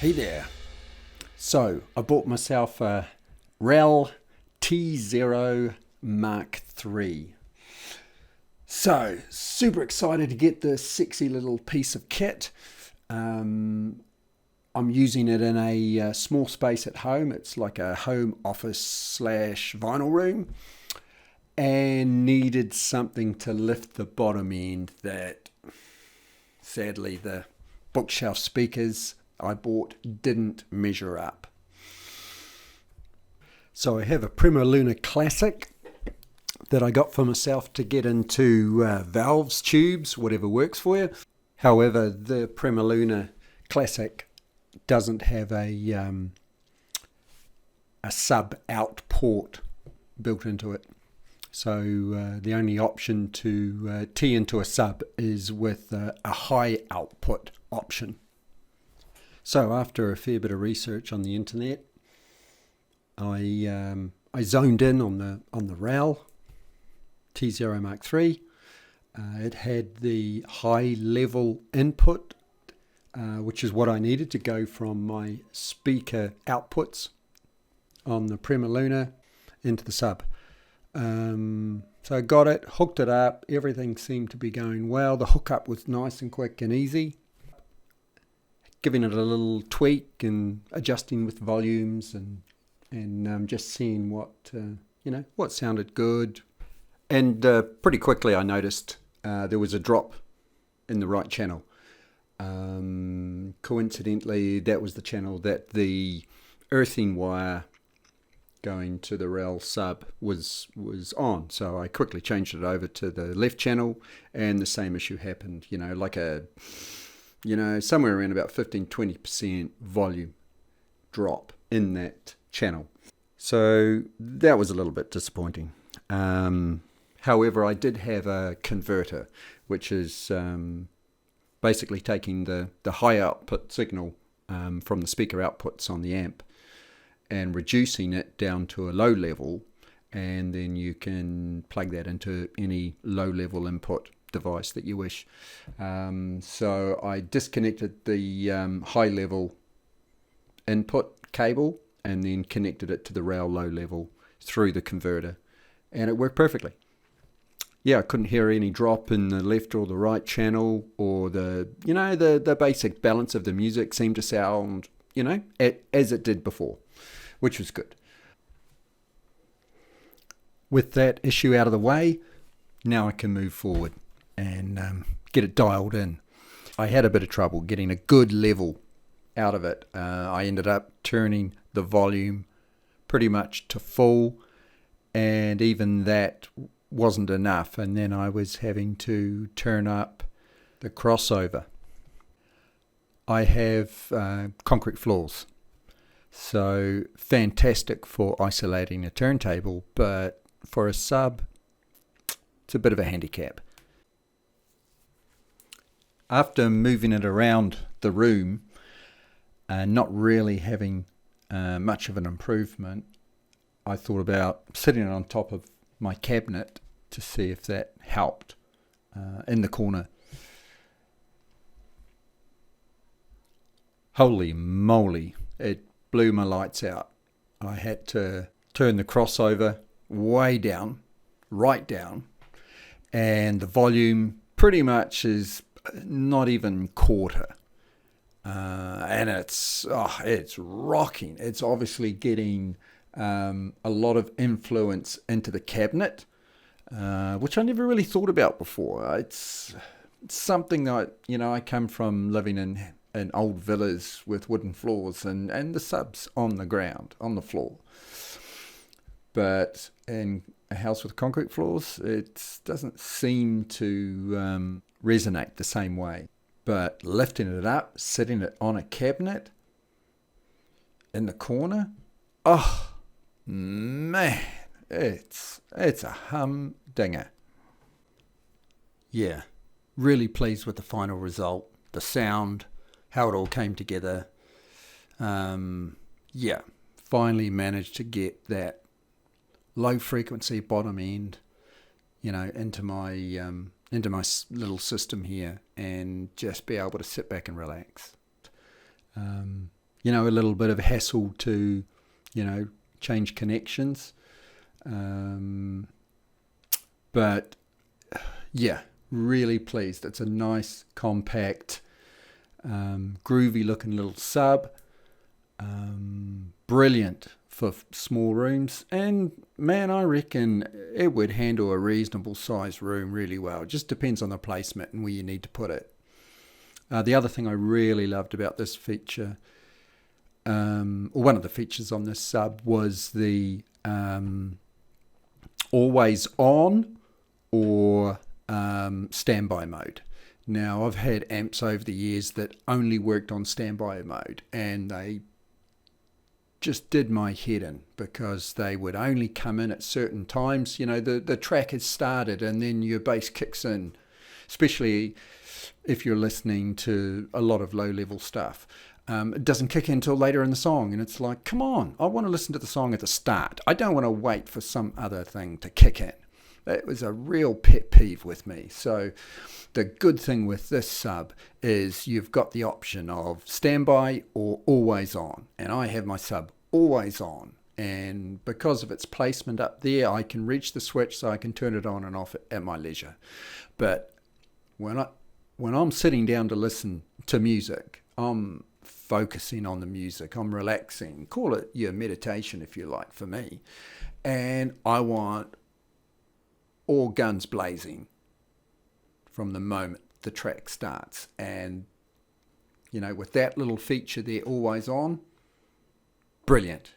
Hey there. So I bought myself a Rel TZero MkIII. So super excited to get this sexy little piece of kit. I'm using it in a small space at home. It's like a home office slash vinyl room, and needed something to lift the bottom end that sadly the bookshelf speakers I bought didn't measure up. So I have a Primaluna Classic that I got for myself to get into valves, tubes, whatever works for you. However, the Primaluna Classic doesn't have a sub out port built into it. So the only option to tee into a sub is with a high output option. So after a fair bit of research on the internet, I zoned in on the Rel TZero MkIII. It had the high level input, which is what I needed to go from my speaker outputs on the Primaluna into the sub. So I got it, hooked it up, everything seemed to be going well. The hookup was nice and quick and easy. Giving it a little tweak and adjusting with volumes and just seeing what sounded good. And pretty quickly I noticed there was a drop in the right channel. Coincidentally, that was the channel that the earthing wire going to the Rel sub was on. So I quickly changed it over to the left channel, and the same issue happened. Somewhere around about 15-20% volume drop in that channel. So that was a little bit disappointing. However, I did have a converter, which is basically taking the high output signal from the speaker outputs on the amp and reducing it down to a low level, and then you can plug that into any low level input device that you wish. So I disconnected the high level input cable and then connected it to the Rel low level through the converter, and it worked perfectly. I couldn't hear any drop in the left or the right channel, or the basic balance of the music seemed to sound as it did before, which was good. With that issue out of the way, now I can move forward and get it dialed in. I had a bit of trouble getting a good level out of it. I ended up turning the volume pretty much to full, and even that wasn't enough, and then I was having to turn up the crossover. I have concrete floors, so fantastic for isolating a turntable, but for a sub, it's a bit of a handicap. After moving it around the room and not really having much of an improvement, I thought about sitting it on top of my cabinet to see if that helped in the corner. Holy moly, it blew my lights out. I had to turn the crossover way down, right down, and the volume pretty much is not even quarter. And it's rocking. It's obviously getting a lot of influence into the cabinet, which I never really thought about before. It's something that I come from living in old villas with wooden floors and the subs on the ground, on the floor. But in a house with concrete floors, it doesn't seem to resonate the same way. But lifting it up, sitting it on a cabinet in the corner, oh man, it's a humdinger. Yeah, really pleased with the final result, the sound, how it all came together. Finally managed to get that low frequency bottom end, into my little system here, and just be able to sit back and relax. a little bit of hassle to, change connections. But yeah, really pleased. It's a nice, compact, groovy looking little sub. Brilliant for small rooms, and man, I reckon it would handle a reasonable size room really well. It just depends on the placement and where you need to put it. The other thing I really loved about this feature, or one of the features on this sub, was the always on or standby mode. Now, I've had amps over the years that only worked on standby mode, and they just did my head in, because they would only come in at certain times. The track has started and then your bass kicks in, especially if you're listening to a lot of low-level stuff. It doesn't kick in until later in the song, and it's like, come on, I want to listen to the song at the start. I don't want to wait for some other thing to kick in. It was a real pet peeve with me. So the good thing with this sub is you've got the option of standby or always on. And I have my sub always on. And because of its placement up there, I can reach the switch so I can turn it on and off at my leisure. But when I'm sitting down to listen to music, I'm focusing on the music. I'm relaxing. Call it your meditation if you like, for me. And I want all guns blazing from the moment the track starts. And, with that little feature there, always on, brilliant.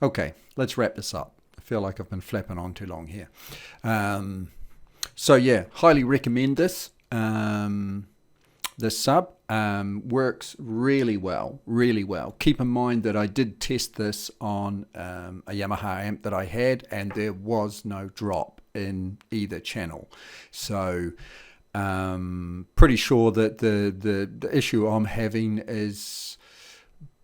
Okay, let's wrap this up. I feel like I've been flapping on too long here. So yeah, highly recommend this. This sub works really well, really well. Keep in mind that I did test this on a Yamaha amp that I had, and there was no drop in either channel. So pretty sure that the issue I'm having is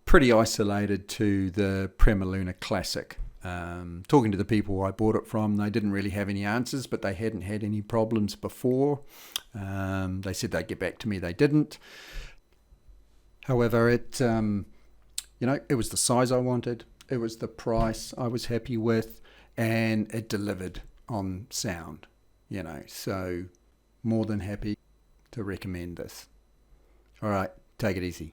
pretty isolated to the Primaluna Classic. Talking to the people I bought it from, they didn't really have any answers, but they hadn't had any problems before. They said they'd get back to me. They didn't. However, it was the size I wanted. It was the price I was happy with, and it delivered on sound. So more than happy to recommend this. All right, take it easy.